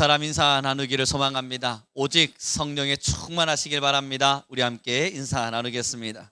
사람 인사 나누기를 소망합니다. 오직 성령에 충만하시길 바랍니다. 우리 함께 인사 나누겠습니다.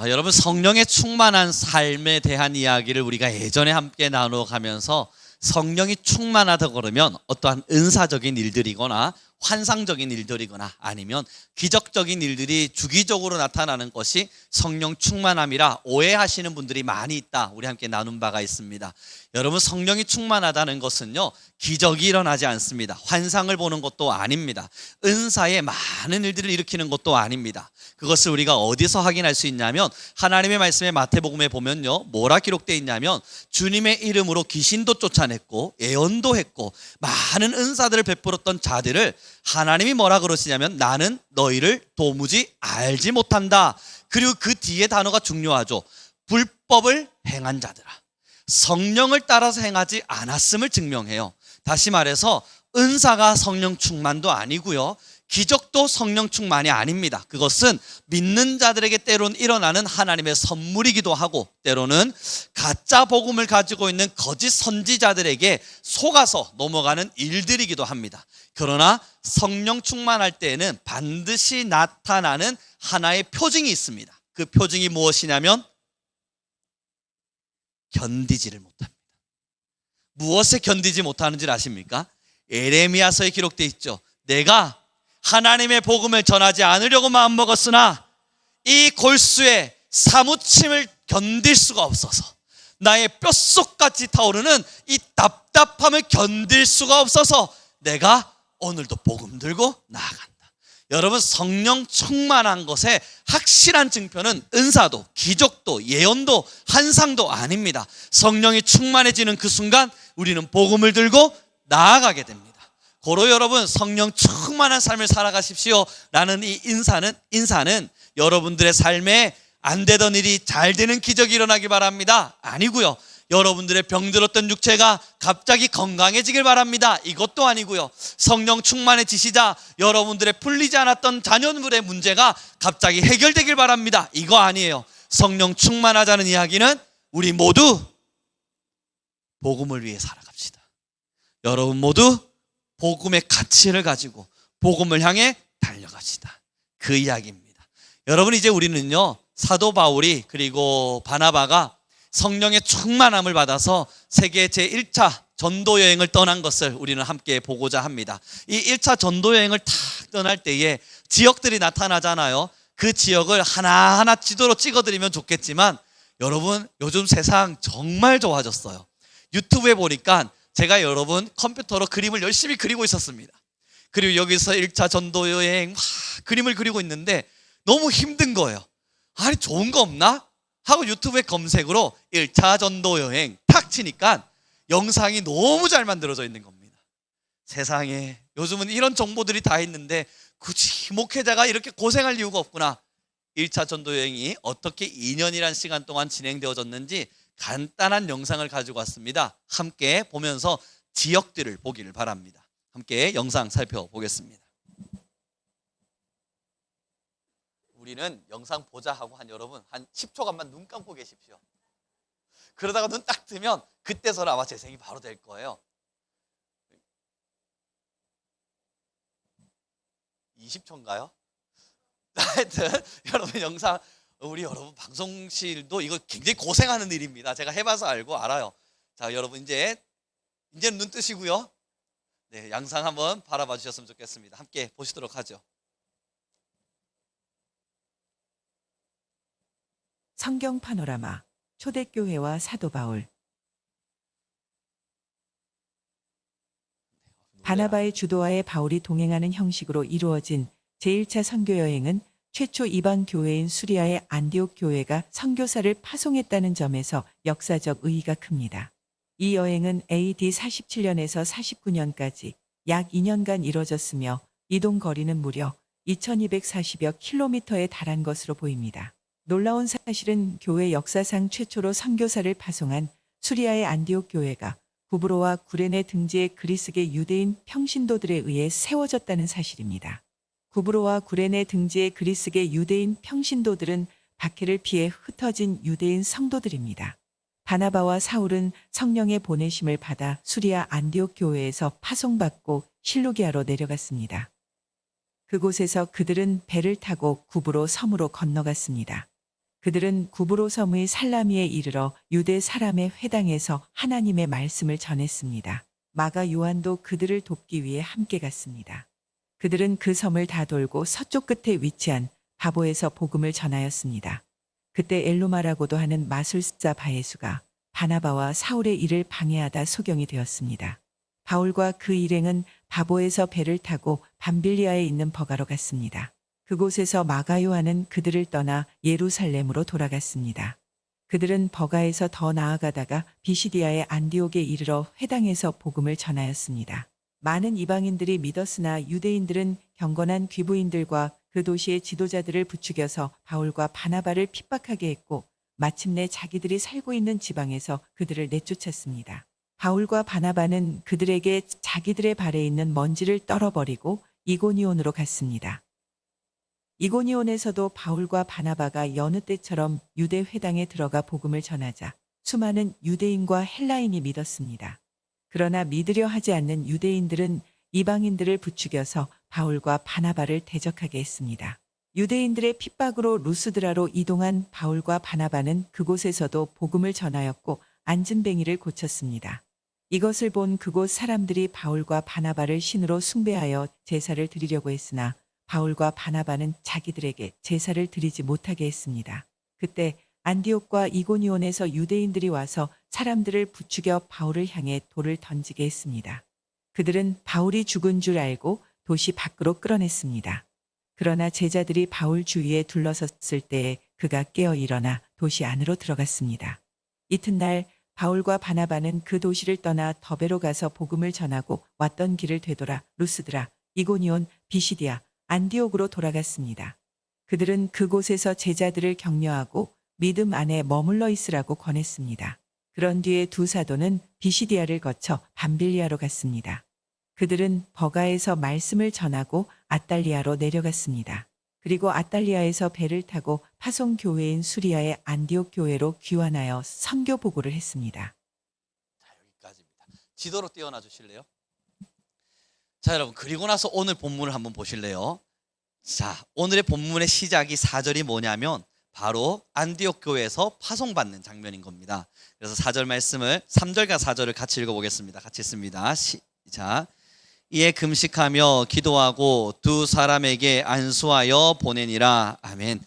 여러분, 성령에 충만한 삶에 대한 이야기를 우리가 예전에 함께 나눠가면서 성령이 충만하다 그러면 어떠한 은사적인 일들이거나 환상적인 일들이거나 아니면 기적적인 일들이 주기적으로 나타나는 것이 성령 충만함이라 오해하시는 분들이 많이 있다. 우리 함께 나눈 바가 있습니다. 여러분, 성령이 충만하다는 것은요, 기적이 일어나지 않습니다. 환상을 보는 것도 아닙니다. 은사의 많은 일들을 일으키는 것도 아닙니다. 그것을 우리가 어디서 확인할 수 있냐면 하나님의 말씀에 마태복음에 보면요, 뭐라 기록되어 있냐면 주님의 이름으로 귀신도 쫓아냈고 예언도 했고 많은 은사들을 베풀었던 자들을 하나님이 뭐라 그러시냐면 나는 너희를 도무지 알지 못한다. 그리고 그 뒤에 단어가 중요하죠. 불법을 행한 자들아. 성령을 따라서 행하지 않았음을 증명해요. 다시 말해서 은사가 성령 충만도 아니고요, 기적도 성령 충만이 아닙니다. 그것은 믿는 자들에게 때로는 일어나는 하나님의 선물이기도 하고 때로는 가짜 복음을 가지고 있는 거짓 선지자들에게 속아서 넘어가는 일들이기도 합니다. 그러나 성령 충만할 때에는 반드시 나타나는 하나의 표징이 있습니다. 그 표징이 무엇이냐면 견디지를 못합니다. 무엇에 견디지 못하는지 아십니까? 에레미야서에 기록되어 있죠. 내가 하나님의 복음을 전하지 않으려고 마음먹었으나 이 골수에 사무침을 견딜 수가 없어서, 나의 뼛속까지 타오르는 이 답답함을 견딜 수가 없어서 내가 오늘도 복음 들고 나아간다. 여러분, 성령 충만한 것의 확실한 증표는 은사도 기적도 예언도 환상도 아닙니다. 성령이 충만해지는 그 순간 우리는 복음을 들고 나아가게 됩니다. 고로 여러분, 성령 충만한 삶을 살아가십시오 라는 이 인사는 여러분들의 삶에 안 되던 일이 잘 되는 기적이 일어나길 바랍니다 아니고요, 여러분들의 병들었던 육체가 갑자기 건강해지길 바랍니다 이것도 아니고요, 성령 충만해지시자 여러분들의 풀리지 않았던 자녀들의 문제가 갑자기 해결되길 바랍니다 이거 아니에요. 성령 충만하자는 이야기는 우리 모두 복음을 위해 살아갑시다. 여러분 모두 복음의 가치를 가지고 복음을 향해 달려갑시다. 그 이야기입니다. 여러분, 이제 우리는요, 사도 바울이 그리고 바나바가 성령의 충만함을 받아서 세계 제1차 전도 여행을 떠난 것을 우리는 함께 보고자 합니다. 이 1차 전도 여행을 탁 떠날 때에 지역들이 나타나잖아요. 그 지역을 하나하나 지도로 찍어드리면 좋겠지만 여러분, 요즘 세상 정말 좋아졌어요. 유튜브에 보니까 제가 여러분 컴퓨터로 그림을 열심히 그리고 있었습니다. 그리고 여기서 1차 전도 여행 막 그림을 그리고 있는데 너무 힘든 거예요. 아니, 좋은 거 없나? 하고 유튜브에 검색으로 1차 전도 여행 탁 치니까 영상이 너무 잘 만들어져 있는 겁니다. 세상에 요즘은 이런 정보들이 다 있는데 굳이 목회자가 이렇게 고생할 이유가 없구나. 1차 전도 여행이 어떻게 2년이란 시간 동안 진행되어졌는지 간단한 영상을 가지고 왔습니다. 함께 보면서 지역들을 보기를 바랍니다. 함께 영상 살펴보겠습니다. 우리는 영상 보자 하고 여러분 한 10초간만 눈 감고 계십시오. 그러다가 눈 딱 뜨면 그때서는 아마 재생이 바로 될 거예요. 20초인가요? 하여튼 여러분, 영상, 우리 여러분 방송실도 이거 굉장히 고생하는 일입니다. 제가 해봐서 알고 알아요. 자, 여러분 이제는 눈 뜨시고요. 네, 영상 한번 바라봐 주셨으면 좋겠습니다. 함께 보시도록 하죠. 성경 파노라마 초대교회와 사도 바울. 바나바의 주도하에 바울이 동행하는 형식으로 이루어진 제1차 선교 여행은 최초 이방 교회인 수리아의 안디옥 교회가 선교사를 파송했다는 점에서 역사적 의의가 큽니다. 이 여행은 AD 47년에서 49년까지 약 2년간 이뤄졌으며 이동 거리는 무려 2240여 킬로미터에 달한 것으로 보입니다. 놀라운 사실은 교회 역사상 최초로 선교사를 파송한 수리아의 안디옥 교회가 구브로와 구레네 등지의 그리스계 유대인 평신도들에 의해 세워졌다는 사실입니다. 구브로와 구레네 등지의 그리스계 유대인 평신도들은 박해를 피해 흩어진 유대인 성도들입니다. 바나바와 사울은 성령의 보내심을 받아 수리아 안디옥 교회에서 파송받고 실루기아로 내려갔습니다. 그곳에서 그들은 배를 타고 구브로 섬으로 건너갔습니다. 그들은 구브로 섬의 살라미에 이르러 유대 사람의 회당에서 하나님의 말씀을 전했습니다. 마가 요한도 그들을 돕기 위해 함께 갔습니다. 그들은 그 섬을 다 돌고 서쪽 끝에 위치한 바보에서 복음을 전하였습니다. 그때 엘루마라고도 하는 마술사 바예수가 바나바와 사울의 일을 방해하다 소경이 되었습니다. 바울과 그 일행은 바보에서 배를 타고 밤빌리아에 있는 버가로 갔습니다. 그곳에서 마가 요한은 그들을 떠나 예루살렘으로 돌아갔습니다. 그들은 버가에서 더 나아가다가 비시디아의 안디옥에 이르러 회당에서 복음을 전하였습니다. 많은 이방인들이 믿었으나 유대인들은 경건한 귀부인들과 그 도시의 지도자들을 부추겨서 바울과 바나바를 핍박하게 했고 마침내 자기들이 살고 있는 지방에서 그들을 내쫓았습니다. 바울과 바나바는 그들에게 자기들의 발에 있는 먼지를 떨어버리고 이고니온으로 갔습니다. 이고니온에서도 바울과 바나바가 여느 때처럼 유대 회당에 들어가 복음을 전하자 수많은 유대인과 헬라인이 믿었습니다. 그러나 믿으려 하지 않는 유대인들은 이방인들을 부추겨서 바울과 바나바를 대적하게 했습니다. 유대인들의 핍박으로 루스드라로 이동한 바울과 바나바는 그곳에서도 복음을 전하였고 안진뱅이를 고쳤습니다. 이것을 본 그곳 사람들이 바울과 바나바를 신으로 숭배하여 제사를 드리려고 했으나 바울과 바나바는 자기들에게 제사를 드리지 못하게 했습니다. 그때 안디옥과 이고니온에서 유대인들이 와서 사람들을 부추겨 바울을 향해 돌을 던지게 했습니다. 그들은 바울이 죽은 줄 알고 도시 밖으로 끌어냈습니다. 그러나 제자들이 바울 주위에 둘러섰을 때에 그가 깨어 일어나 도시 안으로 들어갔습니다. 이튿날 바울과 바나바는 그 도시를 떠나 더베로 가서 복음을 전하고 왔던 길을 되돌아 루스드라, 이고니온, 비시디아, 안디옥으로 돌아갔습니다. 그들은 그곳에서 제자들을 격려하고 믿음 안에 머물러 있으라고 권했습니다. 그런 뒤에 두 사도는 비시디아를 거쳐 밤빌리아로 갔습니다. 그들은 버가에서 말씀을 전하고 아달리아로 내려갔습니다. 그리고 아달리아에서 배를 타고 파송 교회인 수리아의 안디옥 교회로 귀환하여 선교 보고를 했습니다. 자, 여기까지입니다. 지도로 띄워놔 주실래요? 자, 여러분, 그리고 나서 오늘 본문을 한번 보실래요? 자, 오늘의 본문의 시작이 4절이 뭐냐면 바로 안디옥 교회에서 파송받는 장면인 겁니다. 그래서 4절 말씀을 3절과 4절을 같이 읽어보겠습니다. 같이 읽습니다. 시작. 이에 금식하며 기도하고 두 사람에게 안수하여 보내니라. 아멘.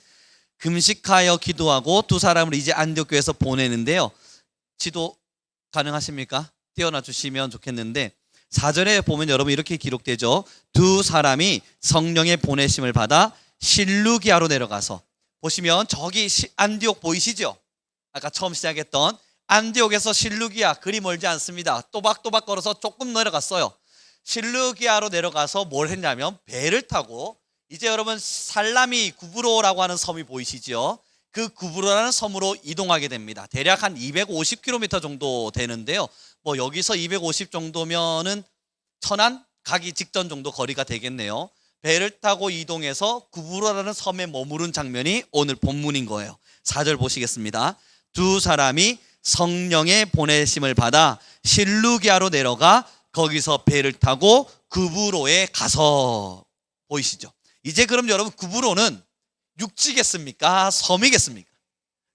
금식하여 기도하고 두 사람을 이제 안디옥 교회에서 보내는데요. 지도 가능하십니까? 띄워놔 주시면 좋겠는데 4절에 보면 여러분 이렇게 기록되죠. 두 사람이 성령의 보내심을 받아 실루기아로 내려가서, 보시면 저기 안디옥 보이시죠? 아까 처음 시작했던 안디옥에서 실루기아, 그리 멀지 않습니다. 또박또박 걸어서 조금 내려갔어요. 실루기아로 내려가서 뭘 했냐면 배를 타고, 이제 여러분 살라미 구브로라고 하는 섬이 보이시죠? 그 구브로라는 섬으로 이동하게 됩니다. 대략 한 250km 정도 되는데요. 뭐 여기서 250 정도면은 천안 가기 직전 정도 거리가 되겠네요. 배를 타고 이동해서 구브로라는 섬에 머무른 장면이 오늘 본문인 거예요. 4절 보시겠습니다. 두 사람이 성령의 보내심을 받아 실루기아로 내려가 거기서 배를 타고 구브로에 가서, 보이시죠? 이제 그럼 여러분 구브로는 육지겠습니까? 섬이겠습니까?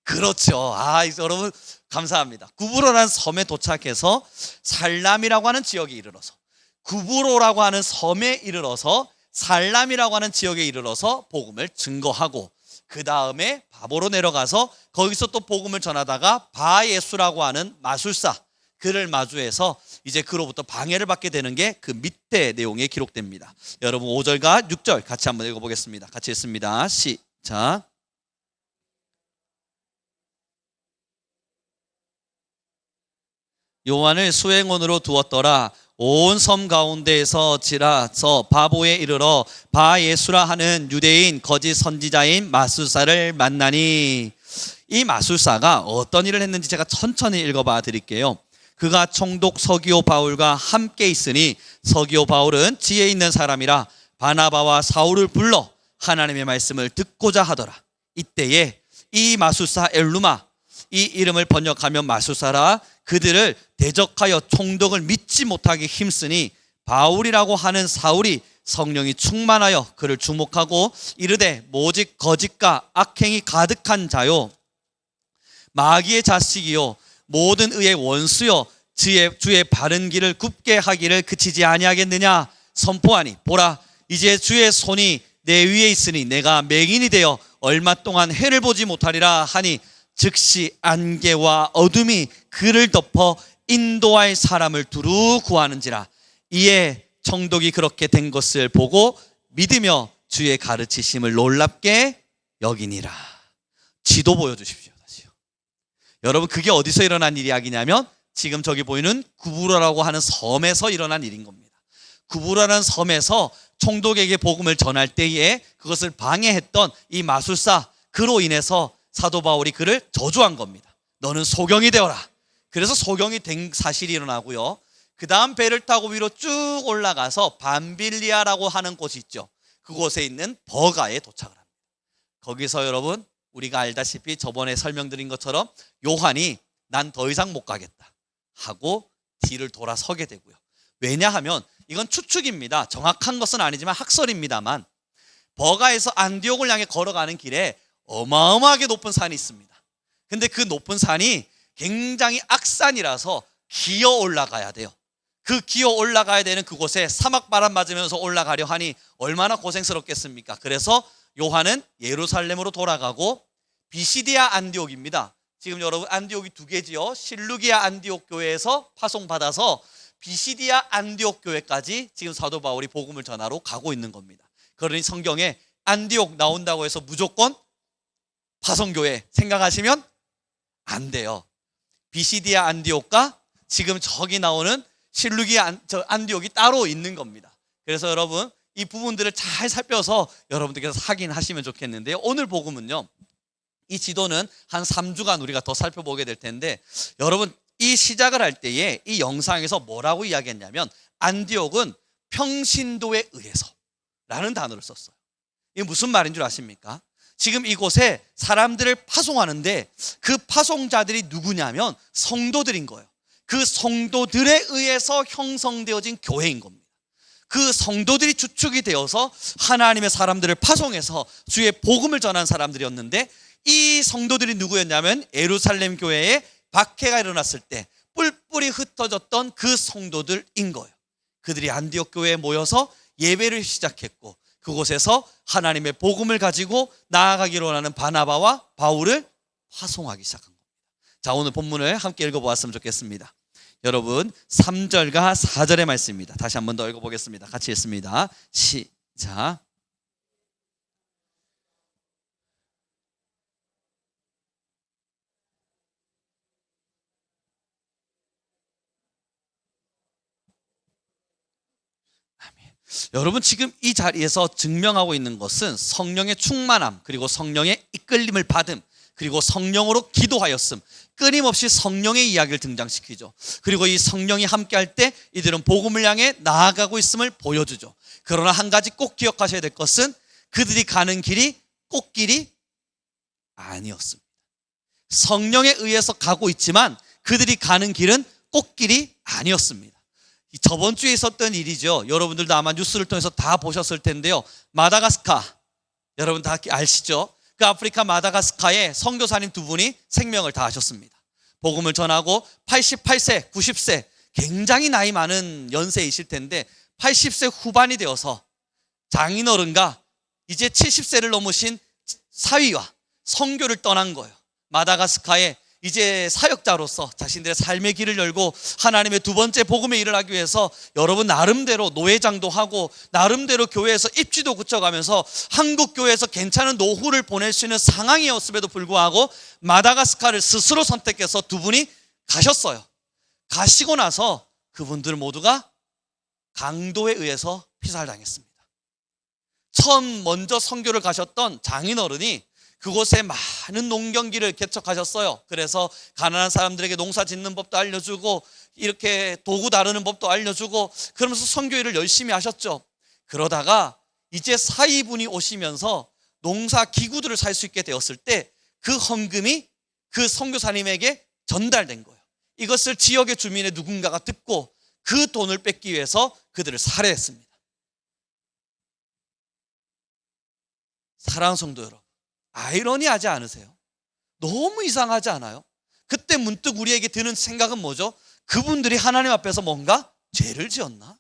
그렇죠. 여러분 감사합니다. 구브로라는 섬에 도착해서 살람이라고 하는 지역에 이르러서, 구브로라고 하는 섬에 이르러서 살람이라고 하는 지역에 이르러서 복음을 증거하고, 그 다음에 바보로 내려가서 거기서 또 복음을 전하다가 바예수라고 하는 마술사, 그를 마주해서 이제 그로부터 방해를 받게 되는 게 그 밑에 내용에 기록됩니다. 여러분 5절과 6절 같이 한번 읽어보겠습니다. 같이 읽습니다. 시작. 요한을 수행원으로 두었더라. 온 섬 가운데에서 지나서 바보에 이르러 바예수라 하는 유대인 거짓 선지자인 마술사를 만나니, 이 마술사가 어떤 일을 했는지 제가 천천히 읽어봐 드릴게요. 그가 총독 서기오 바울과 함께 있으니 서기오 바울은 지혜 있는 사람이라 바나바와 사울을 불러 하나님의 말씀을 듣고자 하더라. 이때에 이 마술사 엘루마, 이 이름을 번역하면 마술사라. 그들을 대적하여 총독을 믿지 못하게 힘쓰니 바울이라고 하는 사울이 성령이 충만하여 그를 주목하고 이르되 오직 거짓과 악행이 가득한 자요 마귀의 자식이요 모든 의의 원수요 주의 바른 길을 굽게 하기를 그치지 아니하겠느냐. 선포하니 보라 이제 주의 손이 내 위에 있으니 내가 맹인이 되어 얼마 동안 해를 보지 못하리라 하니 즉시 안개와 어둠이 그를 덮어 인도할 사람을 두루 구하는지라. 이에 총독이 그렇게 된 것을 보고 믿으며 주의 가르치심을 놀랍게 여기니라. 지도 보여주십시오. 다시요. 여러분 그게 어디서 일어난 이야기냐면 지금 저기 보이는 구브로라고 하는 섬에서 일어난 일인 겁니다. 구브로라는 섬에서 총독에게 복음을 전할 때에 그것을 방해했던 이 마술사, 그로 인해서 사도 바울이 그를 저주한 겁니다. 너는 소경이 되어라. 그래서 소경이 된 사실이 일어나고요. 그 다음 배를 타고 위로 쭉 올라가서 밤빌리아라고 하는 곳이 있죠. 그곳에 있는 버가에 도착을 합니다. 거기서 여러분 우리가 알다시피 저번에 설명드린 것처럼 요한이 난 더 이상 못 가겠다 하고 뒤를 돌아서게 되고요. 왜냐하면 이건 추측입니다. 정확한 것은 아니지만 학설입니다만 버가에서 안디옥을 향해 걸어가는 길에 어마어마하게 높은 산이 있습니다. 근데 그 높은 산이 굉장히 악산이라서 기어 올라가야 돼요. 그 기어 올라가야 되는 그곳에 사막바람 맞으면서 올라가려 하니 얼마나 고생스럽겠습니까? 그래서 요한은 예루살렘으로 돌아가고 비시디아 안디옥입니다. 지금 여러분 안디옥이 두 개지요. 실루기아 안디옥 교회에서 파송받아서 비시디아 안디옥 교회까지 지금 사도 바울이 복음을 전하러 가고 있는 겁니다. 그러니 성경에 안디옥 나온다고 해서 무조건 파송교회 생각하시면 안 돼요. 비시디아 안디옥과 지금 저기 나오는 실루기아 안디옥이 따로 있는 겁니다. 그래서 여러분 이 부분들을 잘 살펴서 여러분들께서 확인하시면 좋겠는데요. 오늘 복음은요. 이 지도는 한 3주간 우리가 더 살펴보게 될 텐데 여러분 이 시작을 할 때에 이 영상에서 뭐라고 이야기했냐면 안디옥은 평신도에 의해서 라는 단어를 썼어요. 이게 무슨 말인 줄 아십니까? 지금 이곳에 사람들을 파송하는데 그 파송자들이 누구냐면 성도들인 거예요. 그 성도들에 의해서 형성되어진 교회인 겁니다. 그 성도들이 주축이 되어서 하나님의 사람들을 파송해서 주의 복음을 전한 사람들이었는데 이 성도들이 누구였냐면 예루살렘 교회에 박해가 일어났을 때 뿔뿔이 흩어졌던 그 성도들인 거예요. 그들이 안디옥 교회에 모여서 예배를 시작했고 그곳에서 하나님의 복음을 가지고 나아가기로 하는 바나바와 바울을 파송하기 시작한 겁니다. 자, 오늘 본문을 함께 읽어보았으면 좋겠습니다. 여러분 3절과 4절의 말씀입니다. 다시 한 번 더 읽어보겠습니다. 같이 읽습니다. 시작. 여러분 지금 이 자리에서 증명하고 있는 것은 성령의 충만함 그리고 성령의 이끌림을 받음 그리고 성령으로 기도하였음, 끊임없이 성령의 이야기를 등장시키죠. 그리고 이 성령이 함께할 때 이들은 복음을 향해 나아가고 있음을 보여주죠. 그러나 한 가지 꼭 기억하셔야 될 것은 그들이 가는 길이 꽃길이 아니었습니다. 성령에 의해서 가고 있지만 그들이 가는 길은 꽃길이 아니었습니다. 저번 주에 있었던 일이죠. 여러분들도 아마 뉴스를 통해서 다 보셨을 텐데요. 마다가스카, 여러분 다 아시죠? 그 아프리카 마다가스카에 선교사님 두 분이 생명을 다하셨습니다. 복음을 전하고 88세, 90세 굉장히 나이 많은 연세이실 텐데 80세 후반이 되어서 장인어른과 이제 70세를 넘으신 사위와 선교를 떠난 거예요. 마다가스카에 이제 사역자로서 자신들의 삶의 길을 열고 하나님의 두 번째 복음에 일을 하기 위해서 여러분 나름대로 노회장도 하고 나름대로 교회에서 입지도 굳혀가면서 한국 교회에서 괜찮은 노후를 보낼 수 있는 상황이었음에도 불구하고 마다가스카를 스스로 선택해서 두 분이 가셨어요. 가시고 나서 그분들 모두가 강도에 의해서 피살당했습니다. 처음 먼저 선교를 가셨던 장인어른이 그곳에 많은 농경기를 개척하셨어요. 그래서 가난한 사람들에게 농사 짓는 법도 알려주고 이렇게 도구 다루는 법도 알려주고 그러면서 선교일을 열심히 하셨죠. 그러다가 이제 사위분이 오시면서 농사 기구들을 살 수 있게 되었을 때 그 헌금이 그 선교사님에게 전달된 거예요. 이것을 지역의 주민의 누군가가 듣고 그 돈을 뺏기 위해서 그들을 살해했습니다. 사랑하는 성도 여러분, 아이러니하지 않으세요? 너무 이상하지 않아요? 그때 문득 우리에게 드는 생각은 뭐죠? 그분들이 하나님 앞에서 뭔가 죄를 지었나?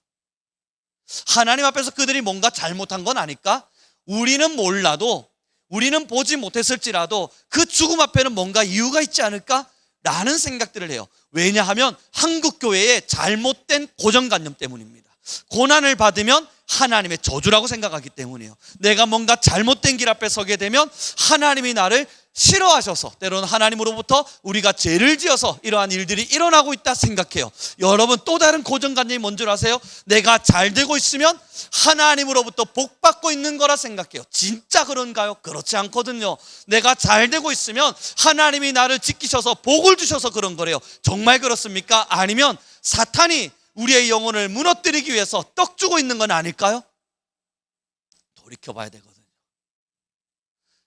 하나님 앞에서 그들이 뭔가 잘못한 건 아닐까? 우리는 몰라도, 우리는 보지 못했을지라도 그 죽음 앞에는 뭔가 이유가 있지 않을까? 라는 생각들을 해요. 왜냐하면 한국 교회의 잘못된 고정관념 때문입니다. 고난을 받으면 하나님의 저주라고 생각하기 때문이에요. 내가 뭔가 잘못된 길 앞에 서게 되면 하나님이 나를 싫어하셔서, 때로는 하나님으로부터 우리가 죄를 지어서 이러한 일들이 일어나고 있다 생각해요. 여러분, 또 다른 고정관념이 뭔 줄 아세요? 내가 잘 되고 있으면 하나님으로부터 복 받고 있는 거라 생각해요. 진짜 그런가요? 그렇지 않거든요. 내가 잘 되고 있으면 하나님이 나를 지키셔서 복을 주셔서 그런 거래요. 정말 그렇습니까? 아니면 사탄이 우리의 영혼을 무너뜨리기 위해서 떡 주고 있는 건 아닐까요? 돌이켜봐야 되거든요.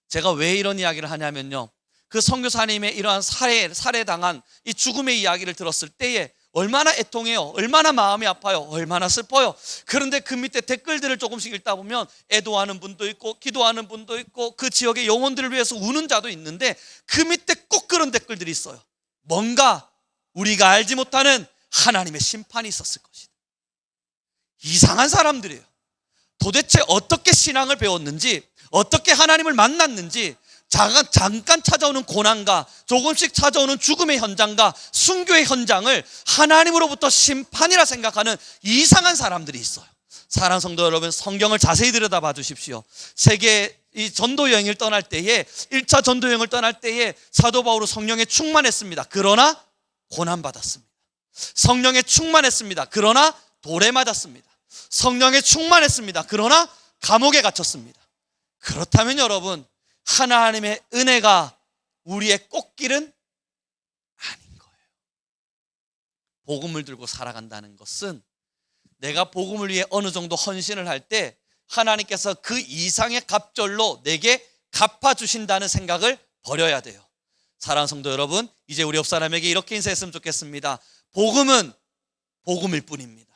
제가 왜 이런 이야기를 하냐면요, 그 선교사님의 이러한 살해당한 이 죽음의 이야기를 들었을 때에 얼마나 애통해요, 얼마나 마음이 아파요, 얼마나 슬퍼요. 그런데 그 밑에 댓글들을 조금씩 읽다 보면 애도하는 분도 있고 기도하는 분도 있고 그 지역의 영혼들을 위해서 우는 자도 있는데 그 밑에 꼭 그런 댓글들이 있어요. 뭔가 우리가 알지 못하는 하나님의 심판이 있었을 것이다. 이상한 사람들이에요. 도대체 어떻게 신앙을 배웠는지, 어떻게 하나님을 만났는지, 잠깐 찾아오는 고난과 조금씩 찾아오는 죽음의 현장과 순교의 현장을 하나님으로부터 심판이라 생각하는 이상한 사람들이 있어요. 사랑하는 성도 여러분, 성경을 자세히 들여다봐 주십시오. 세계 이 전도 여행을 떠날 때에, 1차 전도 여행을 떠날 때에 사도 바울은 성령에 충만했습니다. 그러나 고난받았습니다. 성령에 충만했습니다. 그러나 돌에 맞았습니다. 성령에 충만했습니다. 그러나 감옥에 갇혔습니다. 그렇다면 여러분, 하나님의 은혜가 우리의 꽃길은 아닌 거예요. 복음을 들고 살아간다는 것은 내가 복음을 위해 어느 정도 헌신을 할 때 하나님께서 그 이상의 갑절로 내게 갚아주신다는 생각을 버려야 돼요. 사랑하는 성도 여러분, 이제 우리 옆 사람에게 이렇게 인사했으면 좋겠습니다. 복음은 복음일 뿐입니다.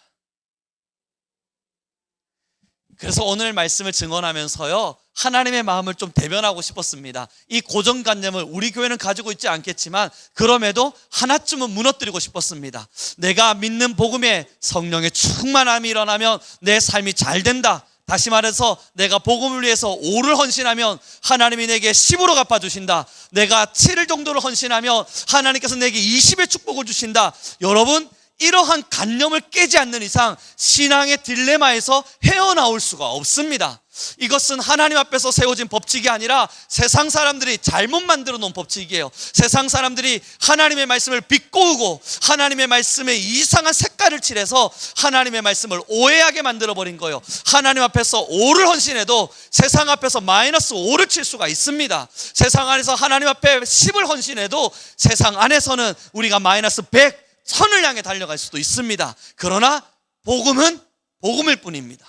그래서 오늘 말씀을 증언하면서요, 하나님의 마음을 좀 대변하고 싶었습니다. 이 고정관념을 우리 교회는 가지고 있지 않겠지만 그럼에도 하나쯤은 무너뜨리고 싶었습니다. 내가 믿는 복음에 성령의 충만함이 일어나면 내 삶이 잘 된다. 다시 말해서 내가 복음을 위해서 5를 헌신하면 하나님이 내게 10으로 갚아주신다. 내가 7을 정도를 헌신하면 하나님께서 내게 20의 축복을 주신다. 여러분, 이러한 관념을 깨지 않는 이상 신앙의 딜레마에서 헤어나올 수가 없습니다. 이것은 하나님 앞에서 세워진 법칙이 아니라 세상 사람들이 잘못 만들어 놓은 법칙이에요. 세상 사람들이 하나님의 말씀을 비꼬고 하나님의 말씀에 이상한 색깔을 칠해서 하나님의 말씀을 오해하게 만들어 버린 거예요. 하나님 앞에서 5를 헌신해도 세상 앞에서 마이너스 5를 칠 수가 있습니다. 세상 안에서 하나님 앞에 10을 헌신해도 세상 안에서는 우리가 마이너스 100, 1000을 향해 달려갈 수도 있습니다. 그러나 복음은 복음일 뿐입니다.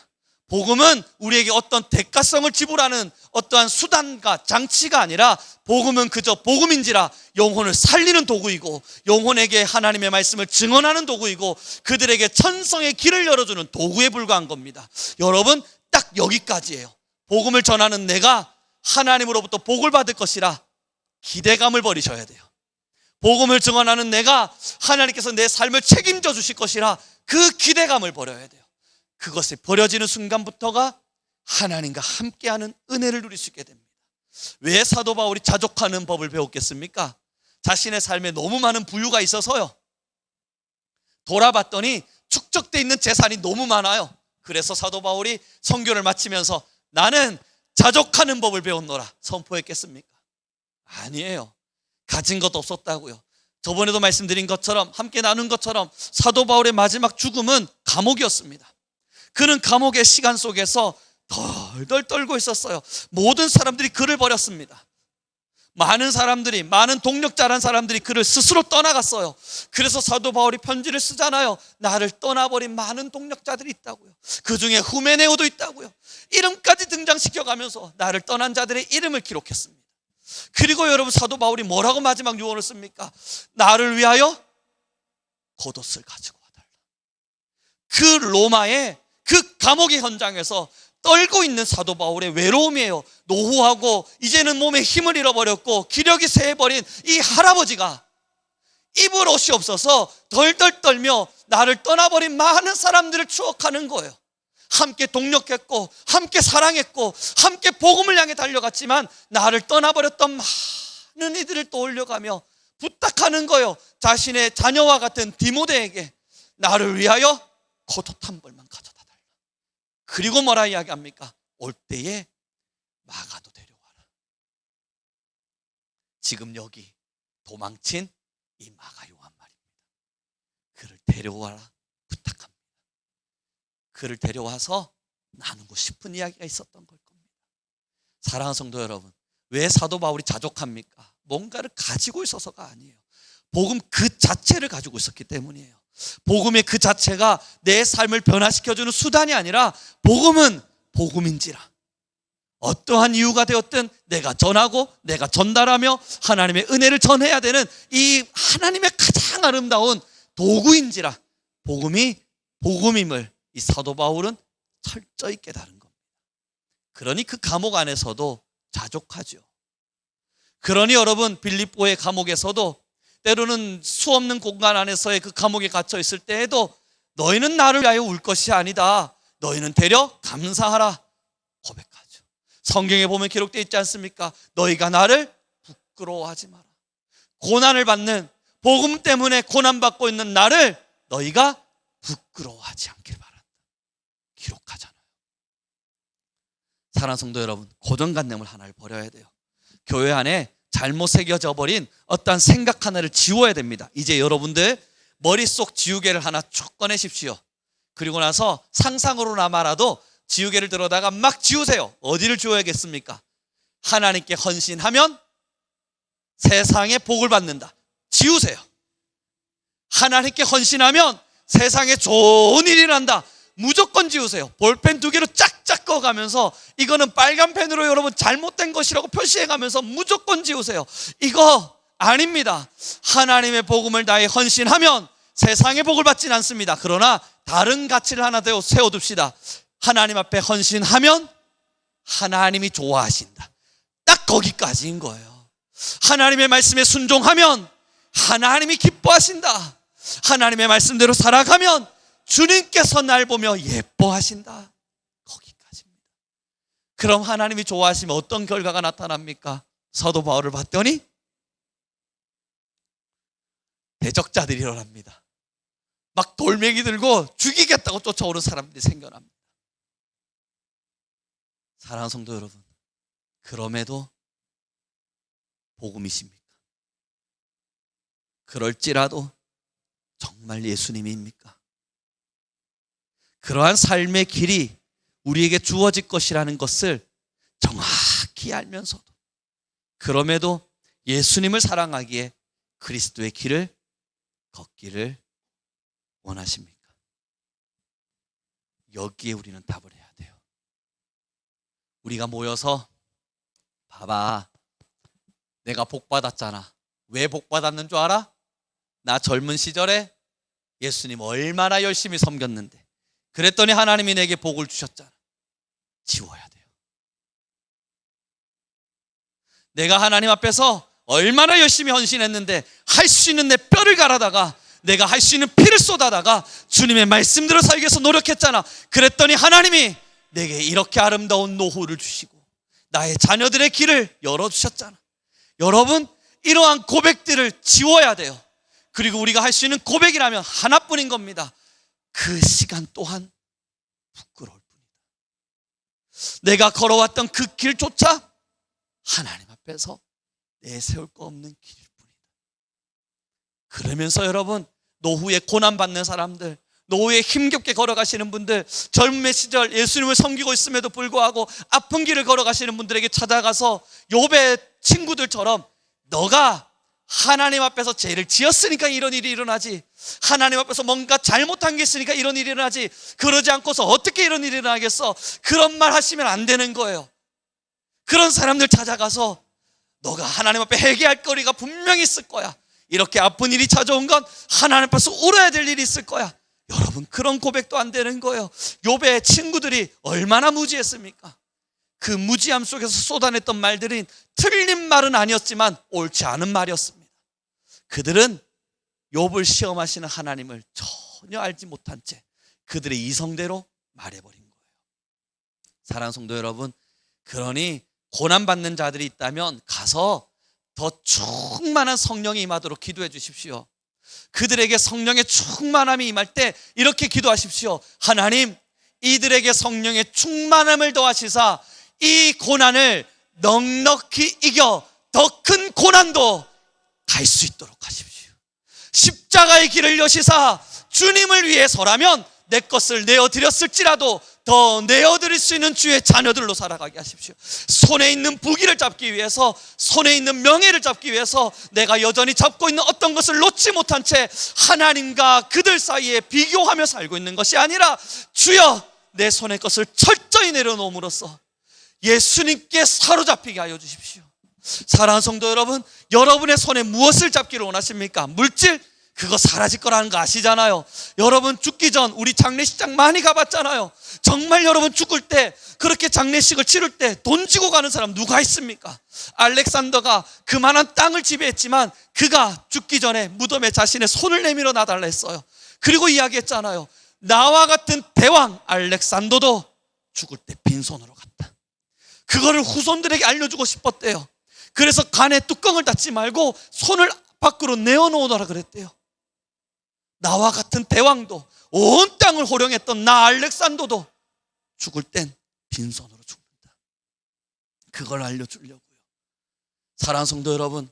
복음은 우리에게 어떤 대가성을 지불하는 어떠한 수단과 장치가 아니라 복음은 그저 복음인지라 영혼을 살리는 도구이고 영혼에게 하나님의 말씀을 증언하는 도구이고 그들에게 천성의 길을 열어주는 도구에 불과한 겁니다. 여러분, 딱 여기까지예요. 복음을 전하는 내가 하나님으로부터 복을 받을 것이라 기대감을 버리셔야 돼요. 복음을 증언하는 내가 하나님께서 내 삶을 책임져 주실 것이라 그 기대감을 버려야 돼요. 그것이 버려지는 순간부터가 하나님과 함께하는 은혜를 누릴 수 있게 됩니다. 왜 사도 바울이 자족하는 법을 배웠겠습니까? 자신의 삶에 너무 많은 부유가 있어서요. 돌아봤더니 축적되어 있는 재산이 너무 많아요. 그래서 사도 바울이 선교를 마치면서 나는 자족하는 법을 배웠노라 선포했겠습니까? 아니에요. 가진 것도 없었다고요. 저번에도 말씀드린 것처럼, 함께 나눈 것처럼 사도 바울의 마지막 죽음은 감옥이었습니다. 그는 감옥의 시간 속에서 덜덜 떨고 있었어요. 모든 사람들이 그를 버렸습니다. 많은 사람들이, 많은 동력자란 사람들이 그를 스스로 떠나갔어요. 그래서 사도 바울이 편지를 쓰잖아요. 나를 떠나버린 많은 동력자들이 있다고요. 그 중에 후메네오도 있다고요. 이름까지 등장시켜가면서 나를 떠난 자들의 이름을 기록했습니다. 그리고 여러분 사도 바울이 뭐라고 마지막 유언을 씁니까? 나를 위하여 겉옷을 가지고 와달라. 그 로마의 그 감옥의 현장에서 떨고 있는 사도 바울의 외로움이에요. 노후하고 이제는 몸에 힘을 잃어버렸고 기력이 쇠해버린 이 할아버지가 입을 옷이 없어서 덜덜 떨며 나를 떠나버린 많은 사람들을 추억하는 거예요. 함께 동력했고 함께 사랑했고 함께 복음을 향해 달려갔지만 나를 떠나버렸던 많은 이들을 떠올려가며 부탁하는 거예요. 자신의 자녀와 같은 디모데에게 나를 위하여 겉옷 한 벌만 가져다 달라. 그리고 뭐라 이야기합니까? 올 때에 마가도 데려와라. 지금 여기 도망친 이 마가 요한 말입니다. 그를 데려와라 부탁합니다. 그를 데려와서 나누고 싶은 이야기가 있었던 걸 겁니다. 사랑하는 성도 여러분, 왜 사도 바울이 자족합니까? 뭔가를 가지고 있어서가 아니에요. 복음 그 자체를 가지고 있었기 때문이에요. 복음의 그 자체가 내 삶을 변화시켜주는 수단이 아니라 복음은 복음인지라 어떠한 이유가 되었든 내가 전하고 내가 전달하며 하나님의 은혜를 전해야 되는 이 하나님의 가장 아름다운 도구인지라 복음이 복음임을 이 사도 바울은 철저히 깨달은 겁니다. 그러니 그 감옥 안에서도 자족하죠. 그러니 여러분 빌립보의 감옥에서도 때로는 수없는 공간 안에서의 그 감옥에 갇혀 있을 때에도 너희는 나를 위하여 울 것이 아니다. 너희는 되려 감사하라 고백하죠. 성경에 보면 기록되어 있지 않습니까? 너희가 나를 부끄러워하지 마라. 고난을 받는 복음 때문에 고난받고 있는 나를 너희가 부끄러워하지 않길 바란다. 기록하잖아요. 사랑하는 성도 여러분, 고정관념을 하나를 버려야 돼요. 교회 안에 잘못 새겨져 버린 어떤 생각 하나를 지워야 됩니다. 이제 여러분들 머릿속 지우개를 하나 쭉 꺼내십시오. 그리고 나서 상상으로나마라도 지우개를 들어다가 막 지우세요. 어디를 지워야겠습니까? 하나님께 헌신하면 세상에 복을 받는다. 지우세요. 하나님께 헌신하면 세상에 좋은 일이 난다. 무조건 지우세요. 볼펜 2개로 짝짝 꺼가면서 이거는 빨간 펜으로 여러분 잘못된 것이라고 표시해가면서 무조건 지우세요. 이거 아닙니다. 하나님의 복음을 다해 헌신하면 세상의 복을 받지는 않습니다. 그러나 다른 가치를 하나 더 세워둡시다. 하나님 앞에 헌신하면 하나님이 좋아하신다. 딱 거기까지인 거예요. 하나님의 말씀에 순종하면 하나님이 기뻐하신다. 하나님의 말씀대로 살아가면 주님께서 날 보며 예뻐하신다. 거기까지입니다. 그럼 하나님이 좋아하시면 어떤 결과가 나타납니까? 사도 바울을 봤더니 대적자들이 일어납니다. 막 돌멩이 들고 죽이겠다고 쫓아오는 사람들이 생겨납니다. 사랑하는 성도 여러분, 그럼에도 복음이십니까? 그럴지라도 정말 예수님입니까? 그러한 삶의 길이 우리에게 주어질 것이라는 것을 정확히 알면서도 그럼에도 예수님을 사랑하기에 그리스도의 길을 걷기를 원하십니까? 여기에 우리는 답을 해야 돼요. 우리가 모여서 봐봐, 내가 복 받았잖아. 왜 복 받았는 줄 알아? 나 젊은 시절에 예수님 얼마나 열심히 섬겼는데 그랬더니 하나님이 내게 복을 주셨잖아. 지워야 돼요. 내가 하나님 앞에서 얼마나 열심히 헌신했는데 할 수 있는 내 뼈를 갈아다가 내가 할 수 있는 피를 쏟아다가 주님의 말씀대로 살기 위해서 노력했잖아. 그랬더니 하나님이 내게 이렇게 아름다운 노후를 주시고 나의 자녀들의 길을 열어주셨잖아. 여러분, 이러한 고백들을 지워야 돼요. 그리고 우리가 할 수 있는 고백이라면 하나뿐인 겁니다. 그 시간 또한 부끄러울 뿐이다. 내가 걸어왔던 그 길조차 하나님 앞에서 내세울 거 없는 길일 뿐이다. 그러면서 여러분, 노후에 고난받는 사람들, 노후에 힘겹게 걸어가시는 분들, 젊은 시절 예수님을 섬기고 있음에도 불구하고 아픈 길을 걸어가시는 분들에게 찾아가서 욥의 친구들처럼 너가 하나님 앞에서 죄를 지었으니까 이런 일이 일어나지, 하나님 앞에서 뭔가 잘못한 게 있으니까 이런 일이 일어나지, 그러지 않고서 어떻게 이런 일이 일어나겠어? 그런 말 하시면 안 되는 거예요. 그런 사람들 찾아가서 너가 하나님 앞에 회개할 거리가 분명히 있을 거야. 이렇게 아픈 일이 찾아온 건 하나님 앞에서 울어야 될 일이 있을 거야. 여러분, 그런 고백도 안 되는 거예요. 욥의 친구들이 얼마나 무지했습니까? 그 무지함 속에서 쏟아냈던 말들은 틀린 말은 아니었지만 옳지 않은 말이었습니다. 그들은 욥을 시험하시는 하나님을 전혀 알지 못한 채 그들의 이성대로 말해버린 거예요. 사랑하는 성도 여러분, 그러니 고난받는 자들이 있다면 가서 더 충만한 성령이 임하도록 기도해 주십시오. 그들에게 성령의 충만함이 임할 때 이렇게 기도하십시오. 하나님, 이들에게 성령의 충만함을 더하시사 이 고난을 넉넉히 이겨 더 큰 고난도 갈 수 있도록 하십시오. 십자가의 길을 여시사 주님을 위해서라면 내 것을 내어드렸을지라도 더 내어드릴 수 있는 주의 자녀들로 살아가게 하십시오. 손에 있는 부귀를 잡기 위해서, 손에 있는 명예를 잡기 위해서 내가 여전히 잡고 있는 어떤 것을 놓지 못한 채 하나님과 그들 사이에 비교하며 살고 있는 것이 아니라, 주여 내 손의 것을 철저히 내려놓음으로써 예수님께 사로잡히게 하여 주십시오. 사랑하는 성도 여러분, 여러분의 손에 무엇을 잡기를 원하십니까? 물질? 그거 사라질 거라는 거 아시잖아요. 여러분, 죽기 전 우리 장례식장 많이 가봤잖아요. 정말 여러분, 죽을 때 그렇게 장례식을 치를 때 돈 지고 가는 사람 누가 있습니까? 알렉산더가 그만한 땅을 지배했지만 그가 죽기 전에 무덤에 자신의 손을 내밀어 놔달라 했어요. 그리고 이야기했잖아요. 나와 같은 대왕 알렉산더도 죽을 때 빈손으로 갔다. 그거를 후손들에게 알려주고 싶었대요. 그래서 간에 뚜껑을 닫지 말고 손을 밖으로 내어놓으라 그랬대요. 나와 같은 대왕도, 온 땅을 호령했던 나 알렉산더도 죽을 땐 빈손으로 죽는다. 그걸 알려주려고요. 사랑하는 성도 여러분,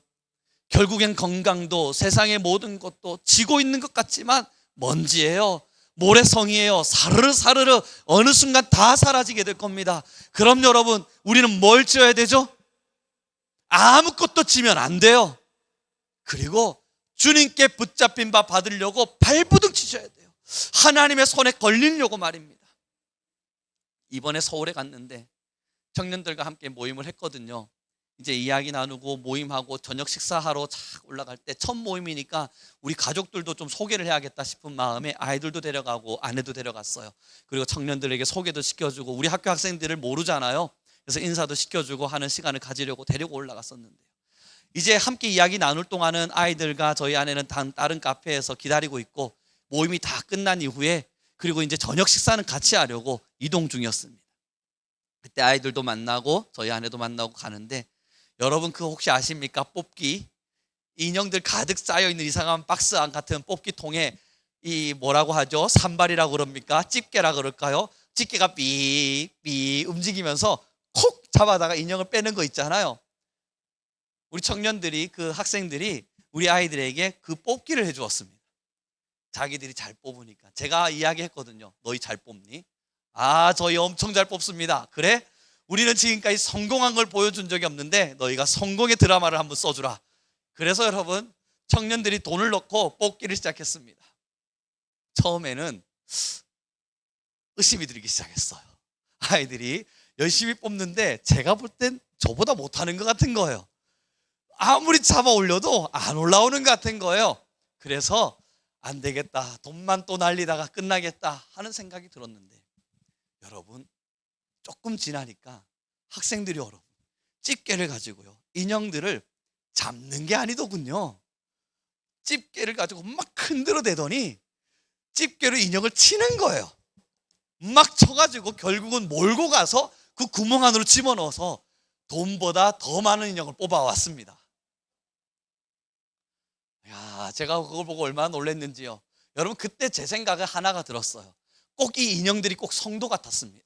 결국엔 건강도 세상의 모든 것도 지고 있는 것 같지만 먼지예요. 모래성이에요. 사르르 사르르 어느 순간 다 사라지게 될 겁니다. 그럼 여러분, 우리는 뭘 지어야 되죠? 아무것도 지면 안 돼요. 그리고 주님께 붙잡힌 바 받으려고 발부둥 치셔야 돼요. 하나님의 손에 걸리려고 말입니다. 이번에 서울에 갔는데 청년들과 함께 모임을 했거든요. 이제 이야기 나누고 모임하고 저녁 식사하러 착 올라갈 때 첫 모임이니까 우리 가족들도 좀 소개를 해야겠다 싶은 마음에 아이들도 데려가고 아내도 데려갔어요. 그리고 청년들에게 소개도 시켜주고, 우리 학교 학생들을 모르잖아요. 그래서 인사도 시켜주고 하는 시간을 가지려고 데리고 올라갔었는데요. 이제 함께 이야기 나눌 동안은 아이들과 저희 아내는 다른 카페에서 기다리고 있고, 모임이 다 끝난 이후에 그리고 이제 저녁 식사는 같이 하려고 이동 중이었습니다. 그때 아이들도 만나고 저희 아내도 만나고 가는데, 여러분 그 혹시 아십니까? 뽑기 인형들 가득 쌓여있는 이상한 박스 안 같은 뽑기 통에 이 뭐라고 하죠? 산발이라고 그럽니까? 집게라 그럴까요? 집게가 삐삐 움직이면서 콕 잡아다가 인형을 빼는 거 있잖아요. 우리 청년들이, 그 학생들이 우리 아이들에게 그 뽑기를 해주었습니다. 자기들이 잘 뽑으니까. 제가 이야기했거든요. 너희 잘 뽑니? 아, 저희 엄청 잘 뽑습니다. 그래? 우리는 지금까지 성공한 걸 보여준 적이 없는데 너희가 성공의 드라마를 한번 써주라. 그래서 여러분, 청년들이 돈을 넣고 뽑기를 시작했습니다. 처음에는 의심이 들기 시작했어요. 아이들이 열심히 뽑는데 제가 볼 땐 저보다 못하는 것 같은 거예요. 아무리 잡아 올려도 안 올라오는 것 같은 거예요. 그래서 안 되겠다, 돈만 또 날리다가 끝나겠다 하는 생각이 들었는데, 여러분 조금 지나니까 학생들이 여러분 집게를 가지고요, 인형들을 잡는 게 아니더군요. 집게를 가지고 막 흔들어 대더니 집게로 인형을 치는 거예요. 막 쳐가지고 결국은 몰고 가서 그 구멍 안으로 집어넣어서 돈보다 더 많은 인형을 뽑아왔습니다. 야, 제가 그걸 보고 얼마나 놀랐는지요. 여러분, 그때 제 생각에 하나가 들었어요. 꼭 이 인형들이 꼭 성도 같았습니다.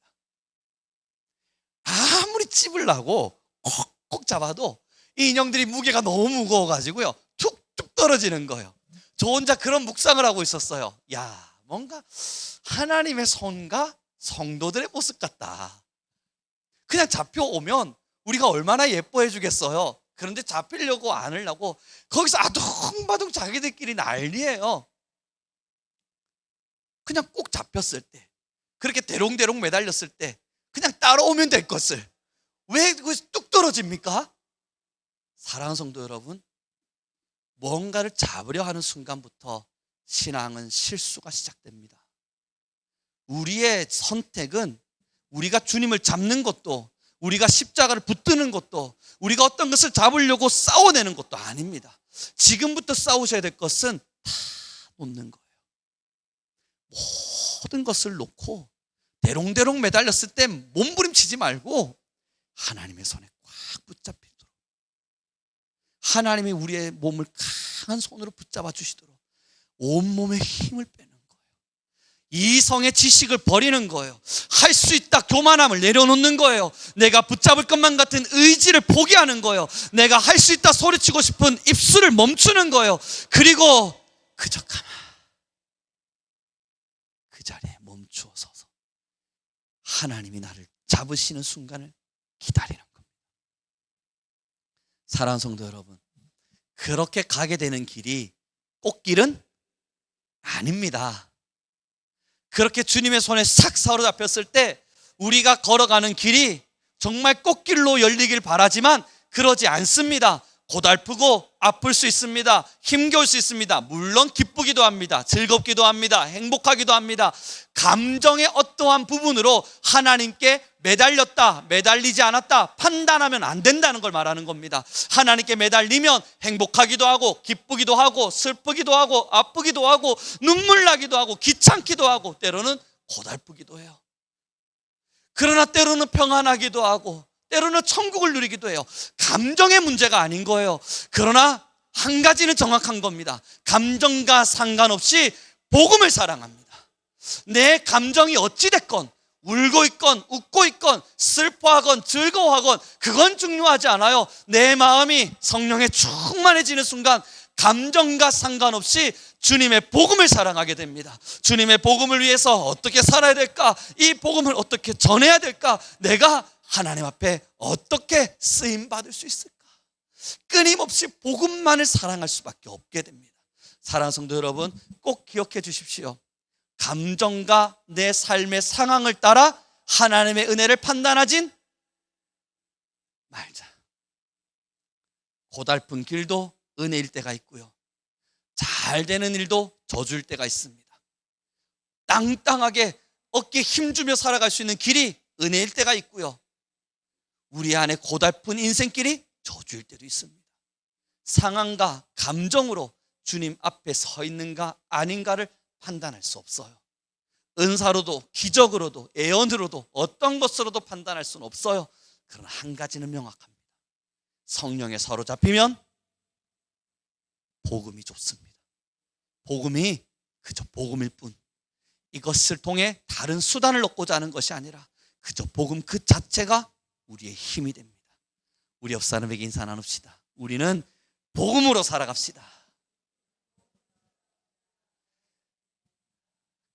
아무리 찝으려고 콕콕 잡아도 이 인형들이 무게가 너무 무거워가지고요, 툭툭 떨어지는 거예요. 저 혼자 그런 묵상을 하고 있었어요. 야, 뭔가 하나님의 손과 성도들의 모습 같다. 그냥 잡혀오면 우리가 얼마나 예뻐해 주겠어요. 그런데 잡히려고 안 하려고 거기서 아둥바둥 자기들끼리 난리예요. 그냥 꼭 잡혔을 때, 그렇게 대롱대롱 매달렸을 때 그냥 따라오면 될 것을 왜 뚝 떨어집니까? 사랑하는 성도 여러분, 뭔가를 잡으려 하는 순간부터 신앙은 실수가 시작됩니다. 우리의 선택은 우리가 주님을 잡는 것도, 우리가 십자가를 붙드는 것도, 우리가 어떤 것을 잡으려고 싸워내는 것도 아닙니다. 지금부터 싸우셔야 될 것은 다 놓는 거예요. 모든 것을 놓고 대롱대롱 매달렸을 때 몸부림치지 말고 하나님의 손에 꽉 붙잡히도록, 하나님이 우리의 몸을 강한 손으로 붙잡아 주시도록 온몸에 힘을 빼는 거예요. 이성의 지식을 버리는 거예요. 할 수 있다 교만함을 내려놓는 거예요. 내가 붙잡을 것만 같은 의지를 포기하는 거예요. 내가 할 수 있다 소리치고 싶은 입술을 멈추는 거예요. 그리고 그저 가만 그 자리에 멈추어 서서 하나님이 나를 잡으시는 순간을 기다리는 겁니다. 사랑하는 성도 여러분, 그렇게 가게 되는 길이 꽃길은 아닙니다. 그렇게 주님의 손에 싹 사로잡혔을 때 우리가 걸어가는 길이 정말 꽃길로 열리길 바라지만 그러지 않습니다. 고달프고 아플 수 있습니다. 힘겨울 수 있습니다. 물론 기쁘기도 합니다. 즐겁기도 합니다. 행복하기도 합니다. 감정의 어떠한 부분으로 하나님께 매달렸다, 매달리지 않았다 판단하면 안 된다는 걸 말하는 겁니다. 하나님께 매달리면 행복하기도 하고 기쁘기도 하고 슬프기도 하고 아프기도 하고 눈물 나기도 하고 귀찮기도 하고 때로는 고달프기도 해요. 그러나 때로는 평안하기도 하고 때로는 천국을 누리기도 해요. 감정의 문제가 아닌 거예요. 그러나 한 가지는 정확한 겁니다. 감정과 상관없이 복음을 사랑합니다. 내 감정이 어찌됐건 울고 있건 웃고 있건 슬퍼하건 즐거워하건 그건 중요하지 않아요. 내 마음이 성령에 충만해지는 순간 감정과 상관없이 주님의 복음을 사랑하게 됩니다. 주님의 복음을 위해서 어떻게 살아야 될까? 이 복음을 어떻게 전해야 될까? 내가 하나님 앞에 어떻게 쓰임받을 수 있을까? 끊임없이 복음만을 사랑할 수밖에 없게 됩니다. 사랑하는 성도 여러분, 꼭 기억해 주십시오. 감정과 내 삶의 상황을 따라 하나님의 은혜를 판단하진 말자. 고달픈 길도 은혜일 때가 있고요, 잘 되는 일도 저주일 때가 있습니다. 땅땅하게 어깨에 힘주며 살아갈 수 있는 길이 은혜일 때가 있고요, 우리 안에 고달픈 인생길이 저주일 때도 있습니다. 상황과 감정으로 주님 앞에 서 있는가 아닌가를 판단할 수 없어요. 은사로도 기적으로도 예언으로도 어떤 것으로도 판단할 수는 없어요. 그러나 한 가지는 명확합니다. 성령에 사로잡히면 복음이 좋습니다. 복음이 그저 복음일 뿐, 이것을 통해 다른 수단을 얻고자 하는 것이 아니라 그저 복음 그 자체가 우리의 힘이 됩니다. 우리 옆 사람에게 인사 나눕시다. 우리는 복음으로 살아갑시다.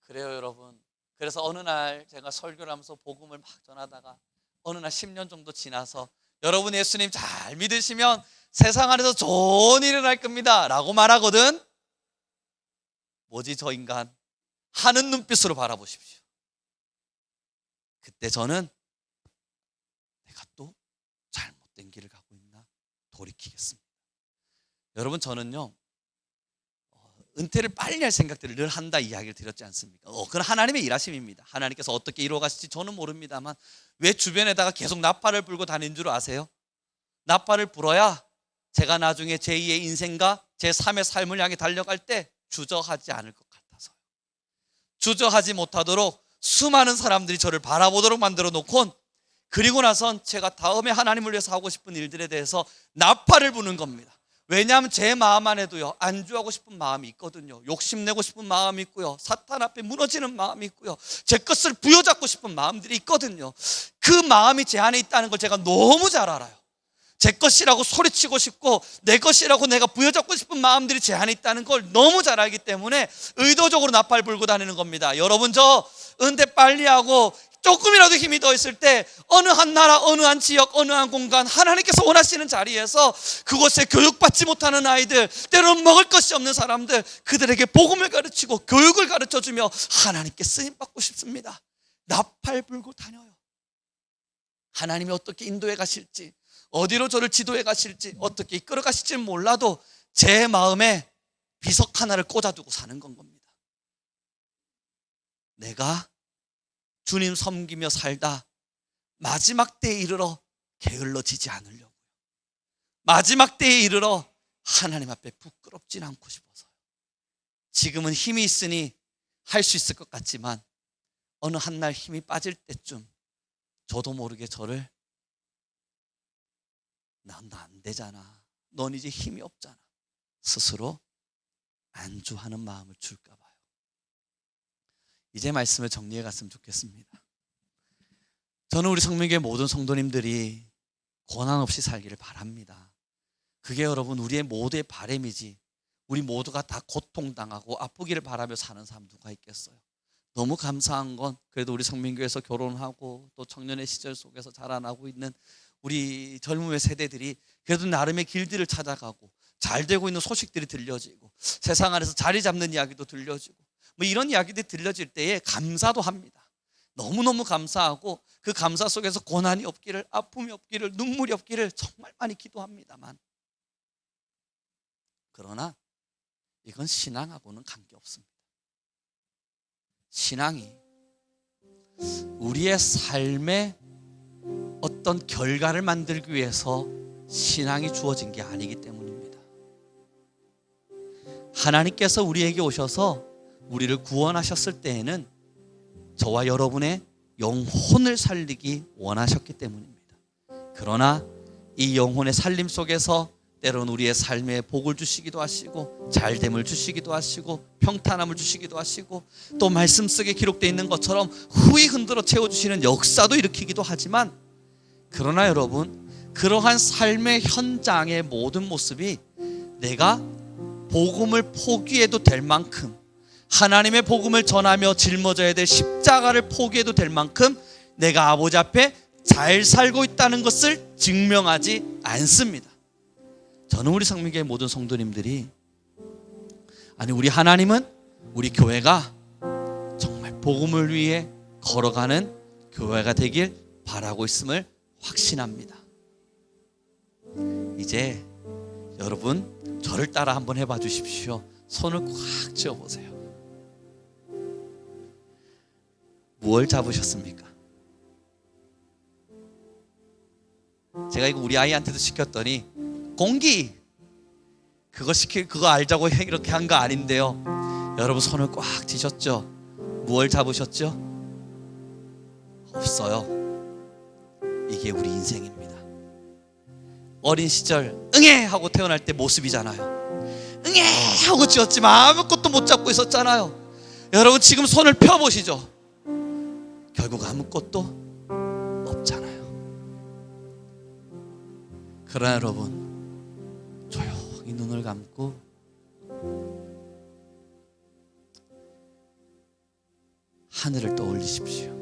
그래요 여러분. 그래서 어느 날 제가 설교를 하면서 복음을 막 전하다가 어느 날 10년 정도 지나서 여러분 예수님 잘 믿으시면 세상 안에서 좋은 일이 일어날 겁니다 라고 말하거든. 뭐지 저 인간 하는 눈빛으로 바라보십시오. 그때 저는 내가 또 잘못된 길을 가고 있나 돌이키겠습니다. 여러분 저는요 은퇴를 빨리 할 생각들을 늘 한다 이야기를 드렸지 않습니까? 그건 하나님의 일하심입니다. 하나님께서 어떻게 이루어 가실지 저는 모릅니다만 왜 주변에다가 계속 나팔을 불고 다니는 줄 아세요? 나팔을 불어야 제가 나중에 제2의 인생과 제3의 삶을 향해 달려갈 때 주저하지 않을 것 같아서요. 주저하지 못하도록 수많은 사람들이 저를 바라보도록 만들어 놓곤 그리고 나선 제가 다음에 하나님을 위해서 하고 싶은 일들에 대해서 나팔을 부는 겁니다. 왜냐하면 제 마음 안에도요 안주하고 싶은 마음이 있거든요. 욕심내고 싶은 마음이 있고요, 사탄 앞에 무너지는 마음이 있고요, 제 것을 부여잡고 싶은 마음들이 있거든요. 그 마음이 제 안에 있다는 걸 제가 너무 잘 알아요. 제 것이라고 소리치고 싶고 내 것이라고 내가 부여잡고 싶은 마음들이 제 안에 있다는 걸 너무 잘 알기 때문에 의도적으로 나팔 불고 다니는 겁니다. 여러분 저 은퇴 빨리 하고 조금이라도 힘이 더 있을 때 어느 한 나라, 어느 한 지역, 어느 한 공간 하나님께서 원하시는 자리에서 그곳에 교육받지 못하는 아이들, 때로는 먹을 것이 없는 사람들, 그들에게 복음을 가르치고 교육을 가르쳐주며 하나님께 쓰임받고 싶습니다. 나팔 불고 다녀요. 하나님이 어떻게 인도해 가실지, 어디로 저를 지도해 가실지, 어떻게 이끌어 가실지는 몰라도 제 마음에 비석 하나를 꽂아두고 사는 건 겁니다. 내가 주님 섬기며 살다 마지막 때에 이르러 게을러지지 않으려고, 마지막 때에 이르러 하나님 앞에 부끄럽진 않고 싶어서요. 지금은 힘이 있으니 할 수 있을 것 같지만 어느 한날 힘이 빠질 때쯤 저도 모르게 저를 난 안 되잖아, 넌 이제 힘이 없잖아, 스스로 안주하는 마음을 줄까 봐요. 이제 말씀을 정리해 갔으면 좋겠습니다. 저는 우리 성민교회 모든 성도님들이 고난 없이 살기를 바랍니다. 그게 여러분 우리의 모두의 바람이지, 우리 모두가 다 고통당하고 아프기를 바라며 사는 사람 누가 있겠어요? 너무 감사한 건 그래도 우리 성민교회에서 결혼하고 또 청년의 시절 속에서 자라나고 있는 우리 젊음의 세대들이 그래도 나름의 길들을 찾아가고 잘 되고 있는 소식들이 들려지고 세상 안에서 자리 잡는 이야기도 들려지고 뭐 이런 이야기들이 들려질 때에 감사도 합니다. 너무너무 감사하고 그 감사 속에서 고난이 없기를, 아픔이 없기를, 눈물이 없기를 정말 많이 기도합니다만, 그러나 이건 신앙하고는 관계없습니다. 신앙이 우리의 삶의 어떤 결과를 만들기 위해서 신앙이 주어진 게 아니기 때문입니다. 하나님께서 우리에게 오셔서 우리를 구원하셨을 때에는 저와 여러분의 영혼을 살리기 원하셨기 때문입니다. 그러나 이 영혼의 살림 속에서 때로는 우리의 삶에 복을 주시기도 하시고 잘됨을 주시기도 하시고 평탄함을 주시기도 하시고 또 말씀 속에 기록되어 있는 것처럼 후히 흔들어 채워주시는 역사도 일으키기도 하지만, 그러나 여러분, 그러한 삶의 현장의 모든 모습이 내가 복음을 포기해도 될 만큼, 하나님의 복음을 전하며 짊어져야 될 십자가를 포기해도 될 만큼 내가 아버지 앞에 잘 살고 있다는 것을 증명하지 않습니다. 저는 우리 성민교회 모든 성도님들이, 아니 우리 하나님은 우리 교회가 정말 복음을 위해 걸어가는 교회가 되길 바라고 있음을 확신합니다. 이제 여러분 저를 따라 한번 해봐 주십시오. 손을 꽉 쥐어보세요. 무엇을 잡으셨습니까? 제가 이거 우리 아이한테도 시켰더니 공기, 그거 알자고 이렇게 한 거 아닌데요. 여러분 손을 꽉 쥐셨죠? 무엇을 잡으셨죠? 없어요. 이게 우리 인생입니다. 어린 시절 응애 하고 태어날 때 모습이잖아요. 응애 하고 쥐었지만 아무것도 못 잡고 있었잖아요. 여러분 지금 손을 펴보시죠. 결국 아무것도 없잖아요. 그러나 여러분 조용히 눈을 감고 하늘을 떠올리십시오.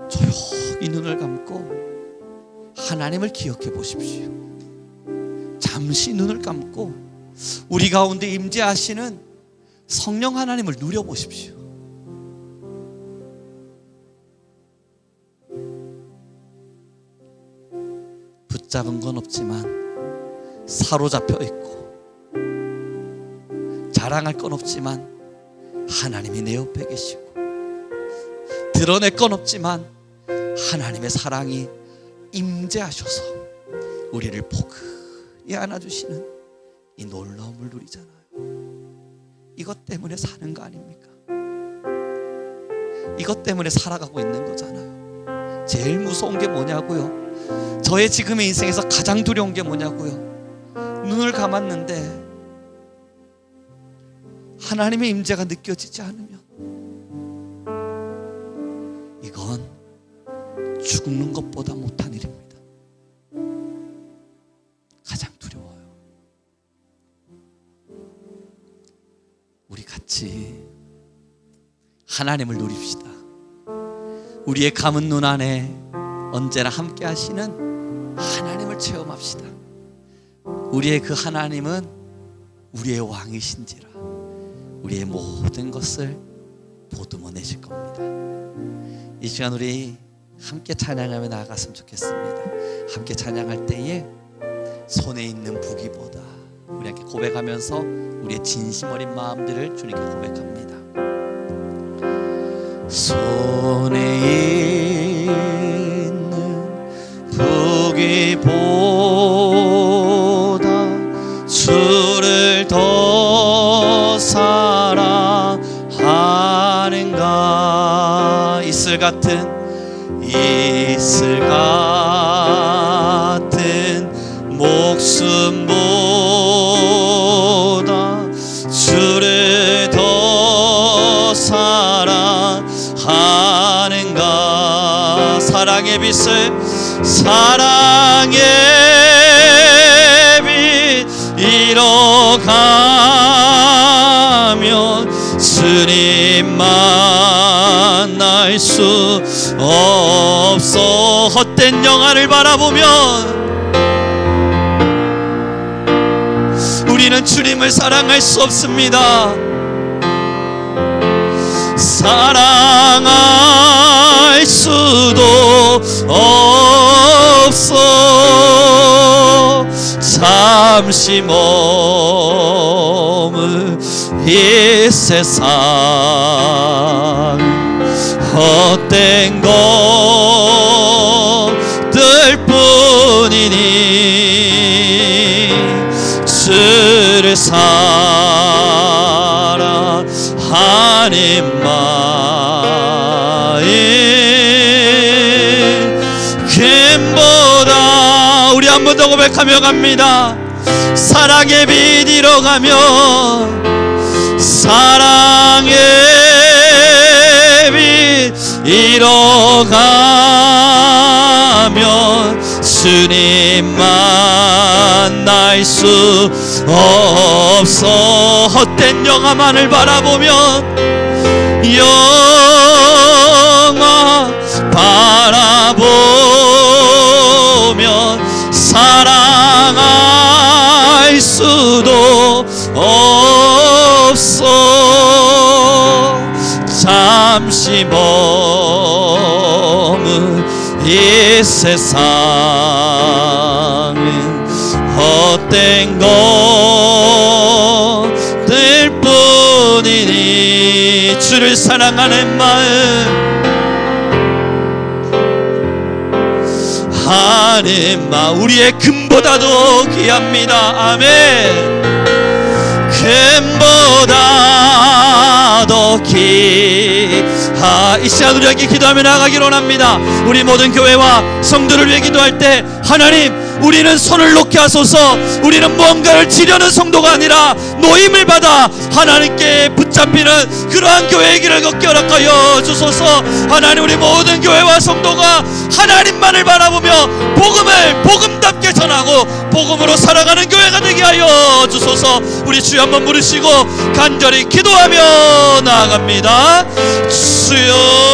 조용히 눈을 감고 하나님을 기억해 보십시오. 잠시 눈을 감고 우리 가운데 임재하시는 성령 하나님을 누려보십시오. 붙잡은 건 없지만 사로잡혀 있고 자랑할 건 없지만 하나님이 내 옆에 계시고 드러낼 건 없지만 하나님의 사랑이 임재하셔서 우리를 포근히 안아주시는 이 놀라움을 누리잖아요. 이것 때문에 사는 거 아닙니까? 이것 때문에 살아가고 있는 거잖아요. 제일 무서운 게 뭐냐고요? 저의 지금의 인생에서 가장 두려운 게 뭐냐고요? 눈을 감았는데 하나님의 임재가 느껴지지 않으면 이건 죽는 것보다 못한 일입니다. 가장 두려워요. 우리 같이 하나님을 누립시다. 우리의 감은 눈 안에 언제나 함께 하시는 하나님을 체험합시다. 우리의 그 하나님은 우리의 왕이신지라 우리의 모든 것을 보듬어 내실 겁니다. 이 시간 우리 함께 찬양하며 나아갔으면 좋겠습니다. 함께 찬양할 때에 손에 있는 부기보다 우리 함께 고백하면서 우리의 진심 어린 마음들을 주님께 고백합니다. 손에 있는 부기보다 주를 더 사랑하는가. 이슬 같은 목숨보다 주를 더 사랑하는가. 사랑의 빛을 사랑의 빛 잃어가면 주님 만날 수 없어. 헛된 영화를 바라보면 우리는 주님을 사랑할 수 없습니다. 사랑할 수도 없어. 잠시 머물 이 세상 헛된 것들 뿐이니 주를 사랑하는 마음 금보다. 우리 한 번 더 고백하며 갑니다. 사랑의 빛 잃어가면 사랑의 빛 잃어가면 주님 만날 수 없어. 헛된 영화만을 바라보면 영화 바라보면 사랑할 수도 없어. 잠시 머문 이 세상은 헛된 것들 뿐이니 주를 사랑하는 마음 하는 마음 우리의 금보다도 귀합니다. 아멘. 금보다도 귀하. 이 시간 우리에게 기도하며 나아가기로 원합니다. 우리 모든 교회와 성도를 위해 기도할 때 하나님 우리는 손을 놓게 하소서. 우리는 무언가를 지려는 성도가 아니라 노임을 받아 하나님께 붙잡히는 그러한 교회의 길을 걷게 허락하여 주소서. 하나님 우리 모든 교회와 성도가 하나님만을 바라보며 복음을 복음답게 전하고 복음으로 살아가는 교회가 되게 하여 주소서. 우리 주여 한번 부르시고 간절히 기도하며 나아갑니다. 주여